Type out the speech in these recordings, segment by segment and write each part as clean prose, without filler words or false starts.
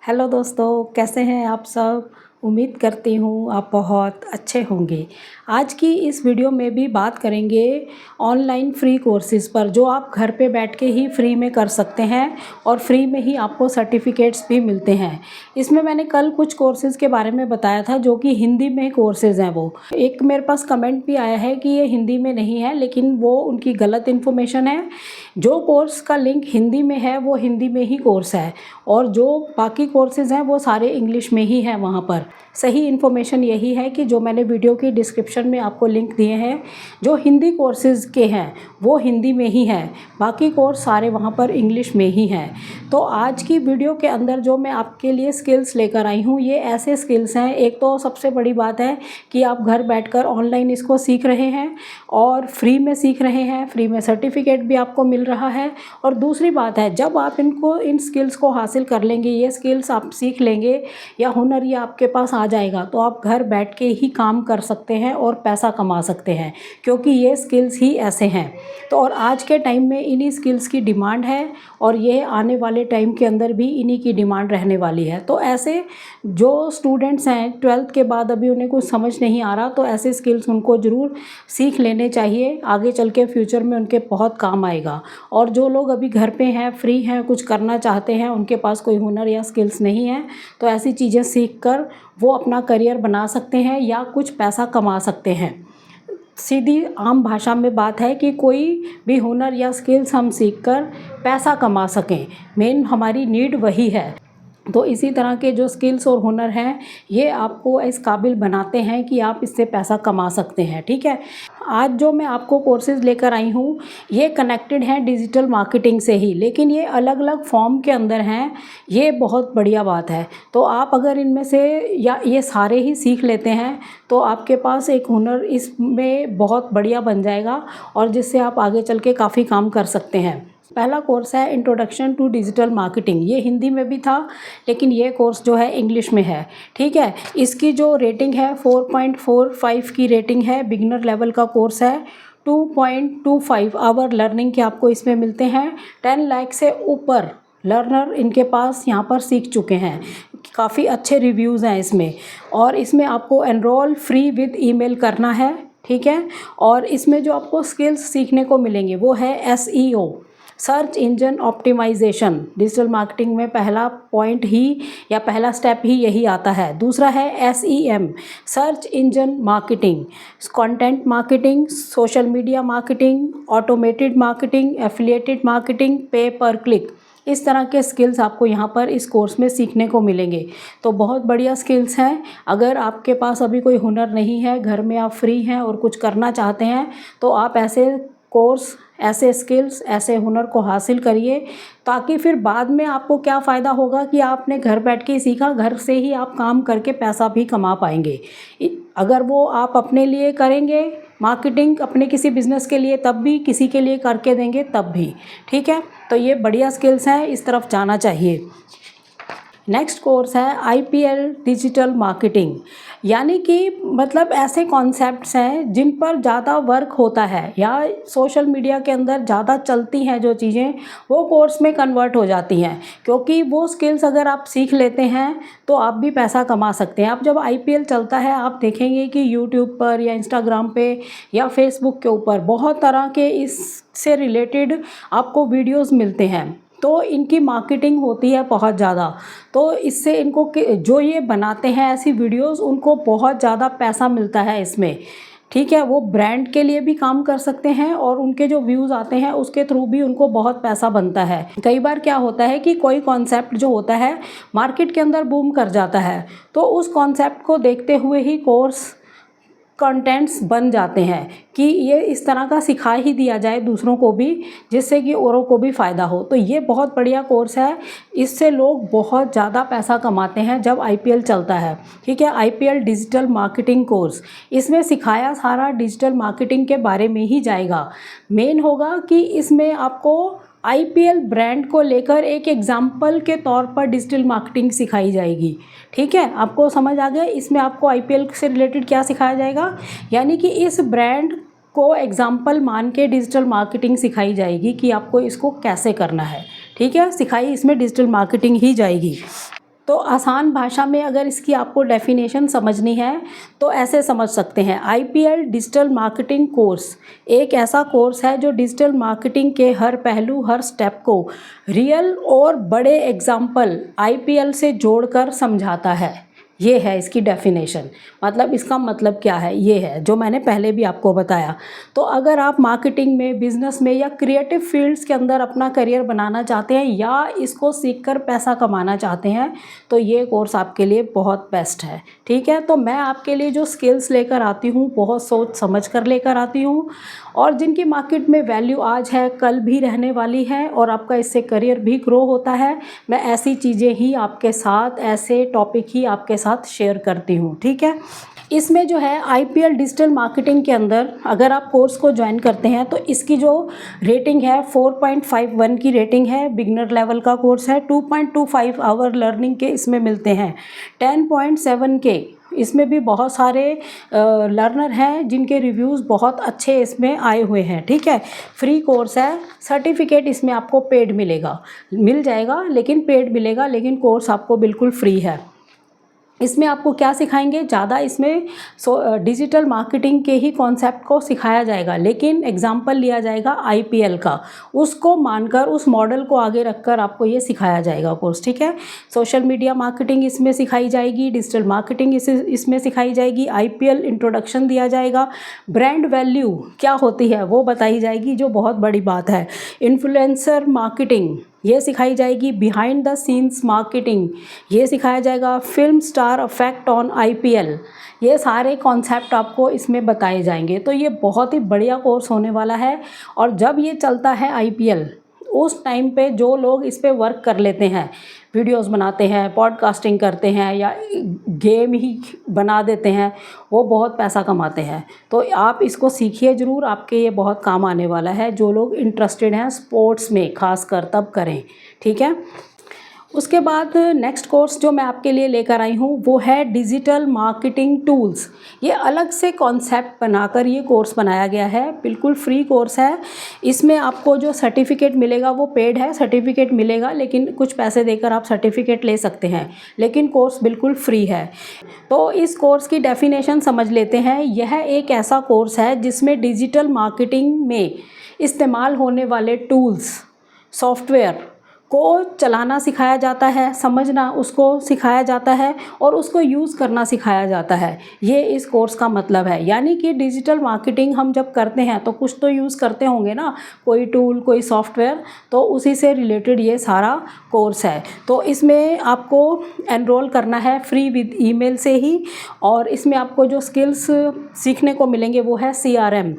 Hello दोस्तों, कैसे हैं आप सब। उम्मीद करती हूँ आप बहुत अच्छे होंगे। आज की इस वीडियो में भी बात करेंगे ऑनलाइन फ्री कोर्सेज़ पर, जो आप घर पे बैठ के ही फ्री में कर सकते हैं और फ्री में ही आपको सर्टिफिकेट्स भी मिलते हैं। इसमें मैंने कल कुछ कोर्सेज़ के बारे में बताया था जो कि हिंदी में कोर्सेज़ हैं। वो एक मेरे पास कमेंट भी आया है कि ये हिंदी में नहीं है, लेकिन वो उनकी गलत इन्फॉर्मेशन है। जो कोर्स का लिंक हिंदी में है वो हिंदी में ही कोर्स है, और जो बाकी कोर्सेज़ हैं वो सारे इंग्लिश में ही हैं। वहाँ पर सही इन्फॉर्मेशन यही है कि जो मैंने वीडियो की डिस्क्रिप्शन में आपको लिंक दिए हैं, जो हिंदी कोर्सेज़ के हैं वो हिंदी में ही हैं, बाकी कोर्स सारे वहाँ पर इंग्लिश में ही हैं। तो आज की वीडियो के अंदर जो मैं आपके लिए स्किल्स लेकर आई हूँ, ये ऐसे स्किल्स हैं। एक तो सबसे बड़ी बात है कि आप घर बैठकर ऑनलाइन इसको सीख रहे हैं और फ्री में सीख रहे हैं, फ्री में सर्टिफिकेट भी आपको मिल रहा है। और दूसरी बात है, जब आप इन स्किल्स को हासिल कर लेंगे, ये स्किल्स आप सीख लेंगे या हुनर ये आपके पास आ जाएगा, तो आप घर बैठ के ही काम कर सकते हैं और पैसा कमा सकते हैं, क्योंकि ये स्किल्स ही ऐसे हैं। तो और आज के टाइम में इन्हीं स्किल्स की डिमांड है, और ये आने वाले टाइम के अंदर भी इन्हीं की डिमांड रहने वाली है। तो ऐसे जो स्टूडेंट्स हैं 12th के बाद अभी उन्हें कुछ समझ नहीं आ रहा, तो ऐसे स्किल्स उनको ज़रूर सीख लेने चाहिए। आगे चल के फ्यूचर में उनके बहुत काम आएगा। और जो लोग अभी घर पे हैं, फ्री हैं, कुछ करना चाहते हैं, उनके पास कोई हुनर या स्किल्स नहीं है, तो ऐसी चीज़ें सीख कर वो अपना करियर बना सकते हैं या कुछ पैसा कमा सकते हैं। सीधी आम भाषा में बात है कि कोई भी हुनर या स्किल्स हम सीखकर पैसा कमा सकें, मेन हमारी नीड वही है। तो इसी तरह के जो स्किल्स और हुनर हैं, ये आपको इस काबिल बनाते हैं कि आप इससे पैसा कमा सकते हैं। ठीक है, आज जो मैं आपको कोर्सेज़ लेकर आई हूँ, ये कनेक्टेड हैं डिजिटल मार्केटिंग से ही, लेकिन ये अलग अलग फॉर्म के अंदर हैं। ये बहुत बढ़िया बात है। तो आप अगर इनमें से या ये सारे ही सीख लेते हैं, तो आपके पास एक हुनर इसमें बहुत बढ़िया बन जाएगा, और जिससे आप आगे चल के काफ़ी काम कर सकते हैं। पहला कोर्स है इंट्रोडक्शन टू डिजिटल मार्केटिंग। ये हिंदी में भी था, लेकिन ये कोर्स जो है इंग्लिश में है। ठीक है, इसकी जो रेटिंग है 4.45 की रेटिंग है। बिगिनर लेवल का कोर्स है। 2.25 आवर लर्निंग के आपको इसमें मिलते हैं। 10 लाख से ऊपर लर्नर इनके पास यहाँ पर सीख चुके हैं। काफ़ी अच्छे रिव्यूज़ हैं इसमें। और इसमें आपको एनरोल फ्री विद ईमेल करना है। ठीक है, और इसमें जो आपको स्किल्स सीखने को मिलेंगे वो है SEO, search engine optimization. Digital marketing में पहला पॉइंट ही या पहला स्टेप ही यही आता है। दूसरा है SEM, search engine marketing, content marketing, social media marketing, automated marketing, affiliated marketing, पे पर क्लिक। इस तरह के स्किल्स आपको यहाँ पर इस कोर्स में सीखने को मिलेंगे। तो बहुत बढ़िया स्किल्स हैं। अगर आपके पास अभी कोई हुनर नहीं है, घर में आप फ्री हैं और कुछ करना चाहते हैं, तो आप ऐसे कोर्स, ऐसे स्किल्स, ऐसे हुनर को हासिल करिए, ताकि फिर बाद में आपको क्या फ़ायदा होगा कि आपने घर बैठ के सीखा, घर से ही आप काम करके पैसा भी कमा पाएंगे। अगर वो आप अपने लिए करेंगे मार्केटिंग, अपने किसी बिज़नेस के लिए, तब भी किसी के लिए करके देंगे तब भी। ठीक है, तो ये बढ़िया स्किल्स हैं, इस तरफ जाना चाहिए। नेक्स्ट कोर्स है IPL डिजिटल मार्केटिंग, यानी कि मतलब ऐसे कॉन्सेप्ट्स हैं जिन पर ज़्यादा वर्क होता है या सोशल मीडिया के अंदर ज़्यादा चलती हैं जो चीज़ें, वो कोर्स में कन्वर्ट हो जाती हैं। क्योंकि वो स्किल्स अगर आप सीख लेते हैं तो आप भी पैसा कमा सकते हैं। अब जब IPL चलता है, आप देखेंगे कि यूट्यूब पर या इंस्टाग्राम पे या फेसबुक के ऊपर बहुत तरह के इससे रिलेटेड आपको वीडियोज़ मिलते हैं। तो इनकी मार्केटिंग होती है बहुत ज़्यादा। तो इससे इनको जो ये बनाते हैं ऐसी वीडियोस, उनको बहुत ज़्यादा पैसा मिलता है इसमें। ठीक है, वो ब्रांड के लिए भी काम कर सकते हैं और उनके जो व्यूज़ आते हैं उसके थ्रू भी उनको बहुत पैसा बनता है। कई बार क्या होता है कि कोई कॉन्सेप्ट जो होता है मार्केट के अंदर बूम कर जाता है, तो उस कॉन्सेप्ट को देखते हुए ही कोर्स कंटेंट्स बन जाते हैं कि ये इस तरह का सिखा ही दिया जाए दूसरों को भी, जिससे कि औरों को भी फ़ायदा हो। तो ये बहुत बढ़िया कोर्स है। इससे लोग बहुत ज़्यादा पैसा कमाते हैं जब IPL चलता है। ठीक है, IPL डिजिटल मार्केटिंग कोर्स, इसमें सिखाया सारा डिजिटल मार्केटिंग के बारे में ही जाएगा। मेन होगा कि इसमें आपको IPL ब्रांड को लेकर एक एग्जाम्पल के तौर पर डिजिटल मार्केटिंग सिखाई जाएगी। ठीक है, आपको समझ आ गया इसमें आपको IPL से रिलेटेड क्या सिखाया जाएगा, यानी कि इस ब्रांड को एग्जाम्पल मान के डिजिटल मार्केटिंग सिखाई जाएगी कि आपको इसको कैसे करना है। ठीक है, सिखाई इसमें डिजिटल मार्केटिंग ही जाएगी। तो आसान भाषा में अगर इसकी आपको डेफिनेशन समझनी है तो ऐसे समझ सकते हैं, IPL डिजिटल मार्केटिंग कोर्स एक ऐसा कोर्स है जो डिजिटल मार्केटिंग के हर पहलू, हर स्टेप को रियल और बड़े एग्जाम्पल IPL से जोड़कर समझाता है। ये है इसकी डेफिनेशन। मतलब इसका मतलब क्या है, ये है जो मैंने पहले भी आपको बताया। तो अगर आप मार्केटिंग में, बिजनेस में या क्रिएटिव फील्ड्स के अंदर अपना करियर बनाना चाहते हैं या इसको सीखकर पैसा कमाना चाहते हैं तो ये कोर्स आपके लिए बहुत बेस्ट है। ठीक है, तो मैं आपके लिए जो स्किल्स लेकर आती हूँ बहुत सोच समझ कर लेकर आती हूँ, और जिनकी मार्केट में वैल्यू आज है कल भी रहने वाली है और आपका इससे करियर भी ग्रो होता है। मैं ऐसी चीज़ें ही आपके साथ, ऐसे टॉपिक ही आपके साथ शेयर करती हूँ। ठीक है, इसमें जो है IPL डिजिटल मार्केटिंग के अंदर अगर आप कोर्स को ज्वाइन करते हैं तो इसकी जो रेटिंग है 4.51 की रेटिंग है, बिगनर लेवल का कोर्स है। 2.25 आवर लर्निंग के इसमें मिलते हैं। 10.7 के इसमें भी बहुत सारे लर्नर हैं जिनके रिव्यूज़ बहुत अच्छे इसमें आए हुए हैं। ठीक है, फ्री कोर्स है। सर्टिफिकेट इसमें आपको पेड मिल जाएगा, लेकिन पेड मिलेगा, लेकिन कोर्स आपको बिल्कुल फ्री है। इसमें आपको क्या सिखाएंगे, ज़्यादा इसमें डिजिटल मार्केटिंग के ही कॉन्सेप्ट को सिखाया जाएगा, लेकिन एग्जाम्पल लिया जाएगा IPL का, उसको मानकर, उस मॉडल को आगे रखकर आपको ये सिखाया जाएगा कोर्स। ठीक है, सोशल मीडिया मार्केटिंग इसमें सिखाई जाएगी, डिजिटल मार्केटिंग इसमें सिखाई जाएगी, IPL इंट्रोडक्शन दिया जाएगा, ब्रांड वैल्यू क्या होती है वो बताई जाएगी, जो बहुत बड़ी बात है, इन्फ्लुएंसर मार्केटिंग ये सिखाई जाएगी, बिहाइंड द सीन्स मार्केटिंग ये सिखाया जाएगा, film star effect on IPL, ये सारे कॉन्सेप्ट आपको इसमें बताए जाएंगे। तो ये बहुत ही बढ़िया कोर्स होने वाला है। और जब ये चलता है IPL, उस टाइम पे जो लोग इस पे वर्क कर लेते हैं, वीडियोस बनाते हैं, पॉडकास्टिंग करते हैं या गेम ही बना देते हैं, वो बहुत पैसा कमाते हैं। तो आप इसको सीखिए ज़रूर, आपके ये बहुत काम आने वाला है। जो लोग इंटरेस्टेड हैं स्पोर्ट्स में खासकर, तब करें। ठीक है, उसके बाद नेक्स्ट कोर्स जो मैं आपके लिए लेकर आई हूँ वो है डिजिटल मार्केटिंग टूल्स। ये अलग से कॉन्सेप्ट बनाकर ये कोर्स बनाया गया है, बिल्कुल फ्री कोर्स है। इसमें आपको जो सर्टिफिकेट मिलेगा वो पेड है, सर्टिफिकेट मिलेगा, लेकिन कुछ पैसे देकर आप सर्टिफिकेट ले सकते हैं, लेकिन कोर्स बिल्कुल फ्री है। तो इस कोर्स की डेफिनेशन समझ लेते हैं। यह एक ऐसा कोर्स है जिसमें डिजिटल मार्केटिंग में इस्तेमाल होने वाले टूल्स, सॉफ्टवेयर को चलाना सिखाया जाता है, समझना उसको सिखाया जाता है और उसको यूज़ करना सिखाया जाता है। ये इस कोर्स का मतलब है। यानी कि डिजिटल मार्केटिंग हम जब करते हैं तो कुछ तो यूज़ करते होंगे ना, कोई टूल, कोई सॉफ्टवेयर, तो उसी से रिलेटेड ये सारा कोर्स है। तो इसमें आपको एनरोल करना है फ्री विद ईमेल से ही, और इसमें आपको जो स्किल्स सीखने को मिलेंगे वो है CRM,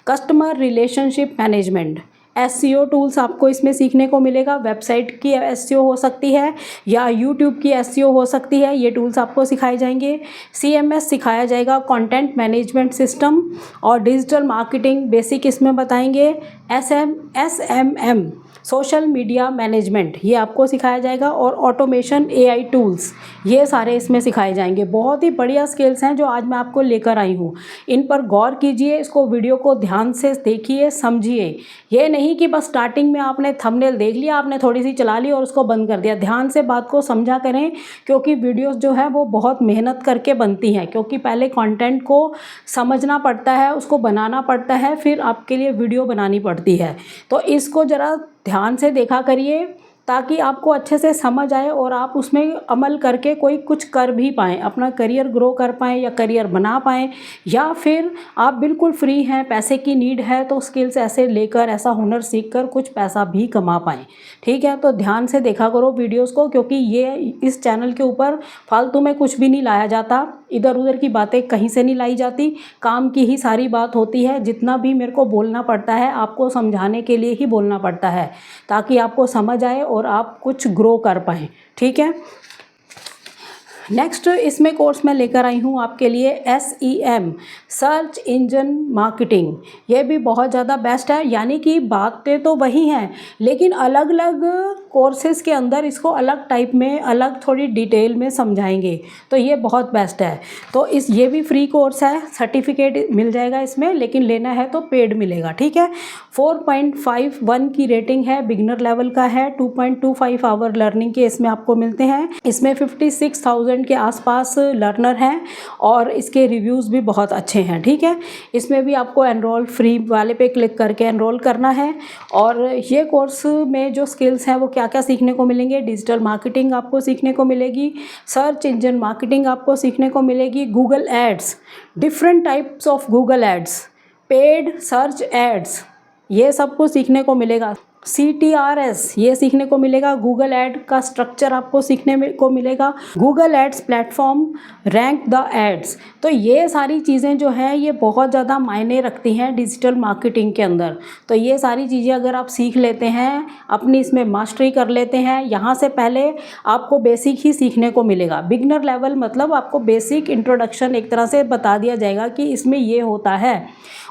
customer relationship management, SEO tools आपको इसमें सीखने को मिलेगा। वेबसाइट की SEO हो सकती है या यूट्यूब की SEO हो सकती है, ये टूल्स आपको सिखाए जाएंगे। CMS सिखाया जाएगा, कंटेंट मैनेजमेंट सिस्टम, और डिजिटल मार्केटिंग बेसिक इसमें बताएंगे। SMM सोशल मीडिया मैनेजमेंट ये आपको सिखाया जाएगा, और ऑटोमेशन AI टूल्स ये सारे इसमें सिखाए जाएंगे। बहुत ही बढ़िया स्किल्स हैं जो आज मैं आपको लेकर आई हूँ। इन पर गौर कीजिए, इसको वीडियो को ध्यान से देखिए, समझिए। ये नहीं कि बस स्टार्टिंग में आपने थंबनेल देख लिया, आपने थोड़ी सी चला ली और उसको बंद कर दिया। ध्यान से बात को समझा करें, क्योंकि वीडियोस जो है वो बहुत मेहनत करके बनती हैं, क्योंकि पहले कंटेंट को समझना पड़ता है, उसको बनाना पड़ता है, फिर आपके लिए वीडियो बनानी पड़ती है। तो इसको ज़रा ध्यान से देखा करिए ताकि आपको अच्छे से समझ आए और आप उसमें अमल करके कोई कुछ कर भी पाएँ, अपना करियर ग्रो कर पाएँ या करियर बना पाएँ, या फिर आप बिल्कुल फ्री हैं, पैसे की नीड है तो स्किल्स ऐसे लेकर, ऐसा हुनर सीख कर कुछ पैसा भी कमा पाएँ। ठीक है, तो ध्यान से देखा करो वीडियोस को, क्योंकि ये इस चैनल के ऊपर फालतू में कुछ भी नहीं लाया जाता, इधर उधर की बातें कहीं से नहीं लाई जाती, काम की ही सारी बात होती है। जितना भी मेरे को बोलना पड़ता है आपको समझाने के लिए ही बोलना पड़ता है, ताकि आपको समझ आए और आप कुछ ग्रो कर पाएँ। ठीक है, नेक्स्ट इसमें कोर्स मैं लेकर आई हूँ आपके लिए SEM, सर्च इंजन मार्केटिंग। ये भी बहुत ज़्यादा बेस्ट है, यानी कि बातें तो वही हैं लेकिन अलग अलग कोर्सेज़ के अंदर इसको अलग टाइप में, अलग थोड़ी डिटेल में समझाएंगे, तो ये बहुत बेस्ट है। तो ये भी फ्री कोर्स है, सर्टिफिकेट मिल जाएगा इसमें, लेकिन लेना है तो पेड मिलेगा, ठीक है। 4.51 की रेटिंग है, बिगिनर लेवल का है, 2.25 आवर लर्निंग के इसमें आपको मिलते हैं। इसमें 56,000 के आसपास लर्नर हैं और इसके रिव्यूज़ भी बहुत अच्छे हैं, ठीक है। इसमें भी आपको एनरोल फ्री वाले पे क्लिक करके एनरोल करना है। और ये कोर्स में जो स्किल्स हैं वो क्या क्या सीखने को मिलेंगे, डिजिटल मार्केटिंग आपको सीखने को मिलेगी, सर्च इंजन मार्केटिंग आपको सीखने को मिलेगी, Google ads, different types of Google ads, paid search ads, ये सब कुछ सीखने को मिलेगा। CTRS ये सीखने को मिलेगा, गूगल ऐड का स्ट्रक्चर आपको सीखने को मिलेगा, Google ads platform, rank the ads. तो ये सारी चीज़ें जो हैं ये बहुत ज़्यादा मायने रखती हैं डिजिटल मार्केटिंग के अंदर। तो ये सारी चीज़ें अगर आप सीख लेते हैं, अपनी इसमें मास्टरी कर लेते हैं, यहाँ से पहले आपको बेसिक ही सीखने को मिलेगा। बिगनर लेवल मतलब आपको बेसिक इंट्रोडक्शन एक तरह से बता दिया जाएगा कि इसमें ये होता है।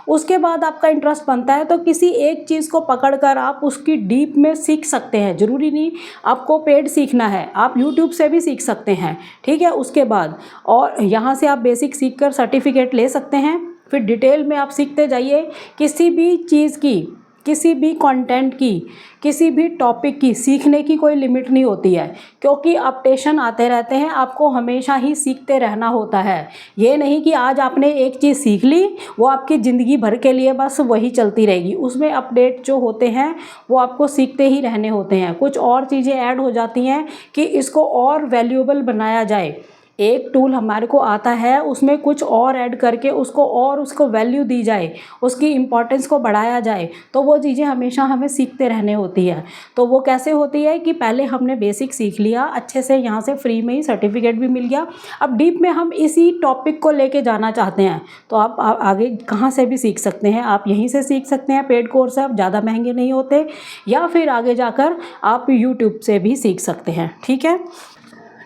उसके बाद आपका इंटरेस्ट बनता है तो किसी एक चीज़ को पकड़कर आप उसकी डीप में सीख सकते हैं। ज़रूरी नहीं आपको पेड सीखना है, आप यूट्यूब से भी सीख सकते हैं, ठीक है। उसके बाद और यहाँ से आप बेसिक सीखकर सर्टिफिकेट ले सकते हैं। फिर डिटेल में आप सीखते जाइए, किसी भी चीज़ की, किसी भी कंटेंट की, किसी भी टॉपिक की सीखने की कोई लिमिट नहीं होती है, क्योंकि अपडेशन आते रहते हैं, आपको हमेशा ही सीखते रहना होता है। ये नहीं कि आज आपने एक चीज़ सीख ली वो आपकी ज़िंदगी भर के लिए बस वही चलती रहेगी। उसमें अपडेट जो होते हैं वो आपको सीखते ही रहने होते हैं। कुछ और चीज़ें ऐड हो जाती हैं कि इसको और वैल्यूएबल बनाया जाए। एक टूल हमारे को आता है, उसमें कुछ और ऐड करके उसको वैल्यू दी जाए, उसकी इम्पोर्टेंस को बढ़ाया जाए, तो वो चीज़ें हमेशा हमें सीखते रहने होती है। तो वो कैसे होती है कि पहले हमने बेसिक सीख लिया अच्छे से, यहाँ से फ्री में ही सर्टिफिकेट भी मिल गया। अब डीप में हम इसी टॉपिक को लेके जाना चाहते हैं तो आप आगे कहाँ से भी सीख सकते हैं। आप यहीं से सीख सकते हैं, पेड कोर्स है, ज़्यादा महंगे नहीं होते, या फिर आगे जाकर आप यूट्यूब से भी सीख सकते हैं, ठीक है।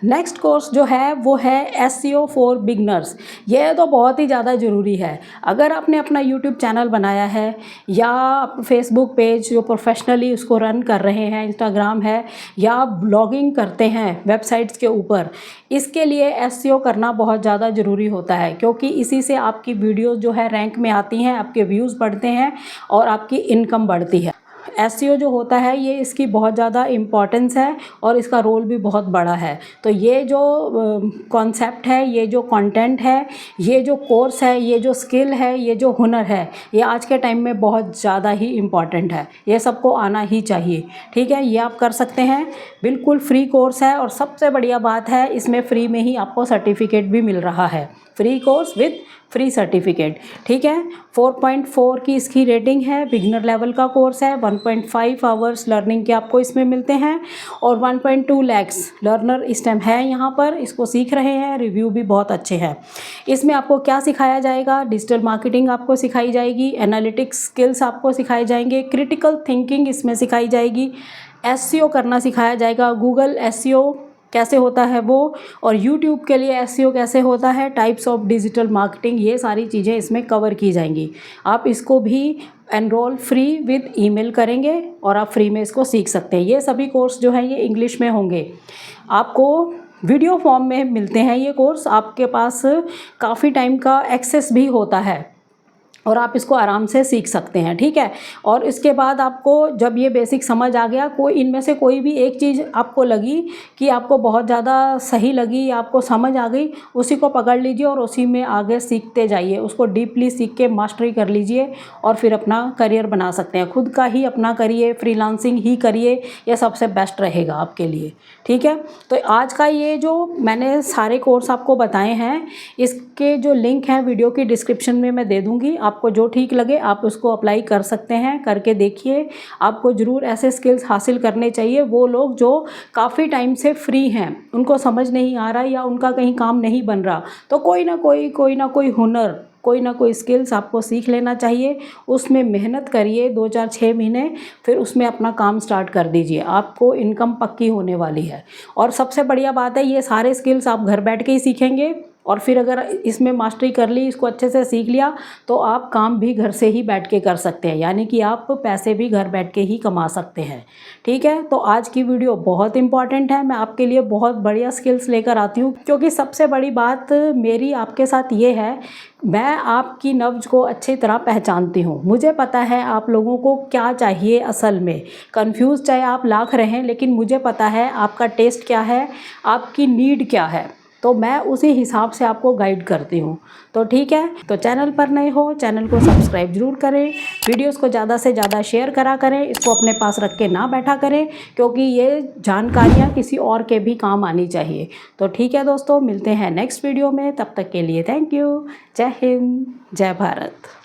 नेक्स्ट कोर्स जो है वो है SEO फॉर बिगनर्स। ये तो बहुत ही ज़्यादा ज़रूरी है। अगर आपने अपना यूट्यूब चैनल बनाया है या फेसबुक पेज जो प्रोफेशनली उसको रन कर रहे हैं, इंस्टाग्राम है, या ब्लॉगिंग करते हैं वेबसाइट्स के ऊपर, इसके लिए SEO करना बहुत ज़्यादा ज़रूरी होता है, क्योंकि इसी से आपकी वीडियोज़ जो है रैंक में आती हैं, आपके व्यूज़ बढ़ते हैं और आपकी इनकम बढ़ती है। SEO जो होता है ये इसकी बहुत ज़्यादा इम्पॉर्टेंस है और इसका रोल भी बहुत बड़ा है। तो ये जो कॉन्सेप्ट है, ये जो कंटेंट है, ये जो कोर्स है, ये जो स्किल है, ये जो हुनर है, ये आज के टाइम में बहुत ज़्यादा ही इम्पॉर्टेंट है। ये सबको आना ही चाहिए, ठीक है। ये आप कर सकते हैं, बिल्कुल फ्री कोर्स है और सबसे बढ़िया बात है इसमें फ्री में ही आपको सर्टिफिकेट भी मिल रहा है। Free course with free certificate, ठीक है। 4.4 की इसकी रेटिंग है, बिगिनर लेवल का कोर्स है, 1.5 आवर्स लर्निंग के आपको इसमें मिलते हैं और 1.2 लाख लर्नर इस टाइम है यहाँ पर, इसको सीख रहे हैं, रिव्यू भी बहुत अच्छे हैं। इसमें आपको क्या सिखाया जाएगा, डिजिटल मार्केटिंग आपको सिखाई जाएगी, एनालिटिक्स स्किल्स आपको सिखाए जाएंगे, क्रिटिकल थिंकिंग इसमें सिखाई जाएगी, SEO करना सिखाया जाएगा, गूगल SEO कैसे होता है वो, और यूट्यूब के लिए SEO कैसे होता है, टाइप्स ऑफ डिजिटल मार्केटिंग, ये सारी चीज़ें इसमें कवर की जाएंगी। आप इसको भी एनरोल फ्री विद ईमेल करेंगे और आप फ्री में इसको सीख सकते हैं। ये सभी कोर्स जो हैं ये इंग्लिश में होंगे, आपको वीडियो फॉर्म में मिलते हैं ये कोर्स, आपके पास काफ़ी टाइम का एक्सेस भी होता है और आप इसको आराम से सीख सकते हैं, ठीक है। और इसके बाद आपको जब ये बेसिक समझ आ गया, कोई इनमें से कोई भी एक चीज़ आपको लगी कि आपको बहुत ज़्यादा सही लगी या आपको समझ आ गई, उसी को पकड़ लीजिए और उसी में आगे सीखते जाइए, उसको डीपली सीख के मास्टरी कर लीजिए और फिर अपना करियर बना सकते हैं। खुद का ही अपना करिए, फ्रीलांसिंग ही करिए, ये सबसे बेस्ट रहेगा आपके लिए, ठीक है। तो आज का ये जो मैंने सारे कोर्स आपको बताए हैं, इसके जो लिंक हैं वीडियो की डिस्क्रिप्शन में मैं दे दूँगी। आपको जो ठीक लगे आप उसको अप्लाई कर सकते हैं, करके देखिए। आपको ज़रूर ऐसे स्किल्स हासिल करने चाहिए। वो लोग जो काफ़ी टाइम से फ्री हैं, उनको समझ नहीं आ रहा या उनका कहीं काम नहीं बन रहा, तो कोई ना कोई हुनर, कोई ना कोई स्किल्स आपको सीख लेना चाहिए, उसमें मेहनत करिए 2-4-6 महीने, फिर उसमें अपना काम स्टार्ट कर दीजिए, आपको इनकम पक्की होने वाली है। और सबसे बढ़िया बात है, ये सारे स्किल्स आप घर बैठ के ही सीखेंगे, और फिर अगर इसमें मास्टरी कर ली, इसको अच्छे से सीख लिया, तो आप काम भी घर से ही बैठ के कर सकते हैं, यानी कि आप पैसे भी घर बैठ के ही कमा सकते हैं। ठीक है, तो आज की वीडियो बहुत इंपॉर्टेंट है, मैं आपके लिए बहुत बढ़िया स्किल्स लेकर आती हूँ, क्योंकि सबसे बड़ी बात मेरी आपके साथ ये है, मैं आपकी नब्ज को अच्छी तरह पहचानती हूँ, मुझे पता है आप लोगों को क्या चाहिए असल में। कंफ्यूज चाहे आप लाख रहें, लेकिन मुझे पता है आपका टेस्ट क्या है, आपकी नीड क्या है, तो मैं उसी हिसाब से आपको गाइड करती हूँ। तो ठीक है, तो चैनल पर नए हो, चैनल को सब्सक्राइब जरूर करें, वीडियोस को ज़्यादा से ज़्यादा शेयर करा करें, इसको अपने पास रख के ना बैठा करें, क्योंकि ये जानकारियाँ किसी और के भी काम आनी चाहिए। तो ठीक है दोस्तों, मिलते हैं नेक्स्ट वीडियो में, तब तक के लिए थैंक यू। जय हिंद, जय भारत।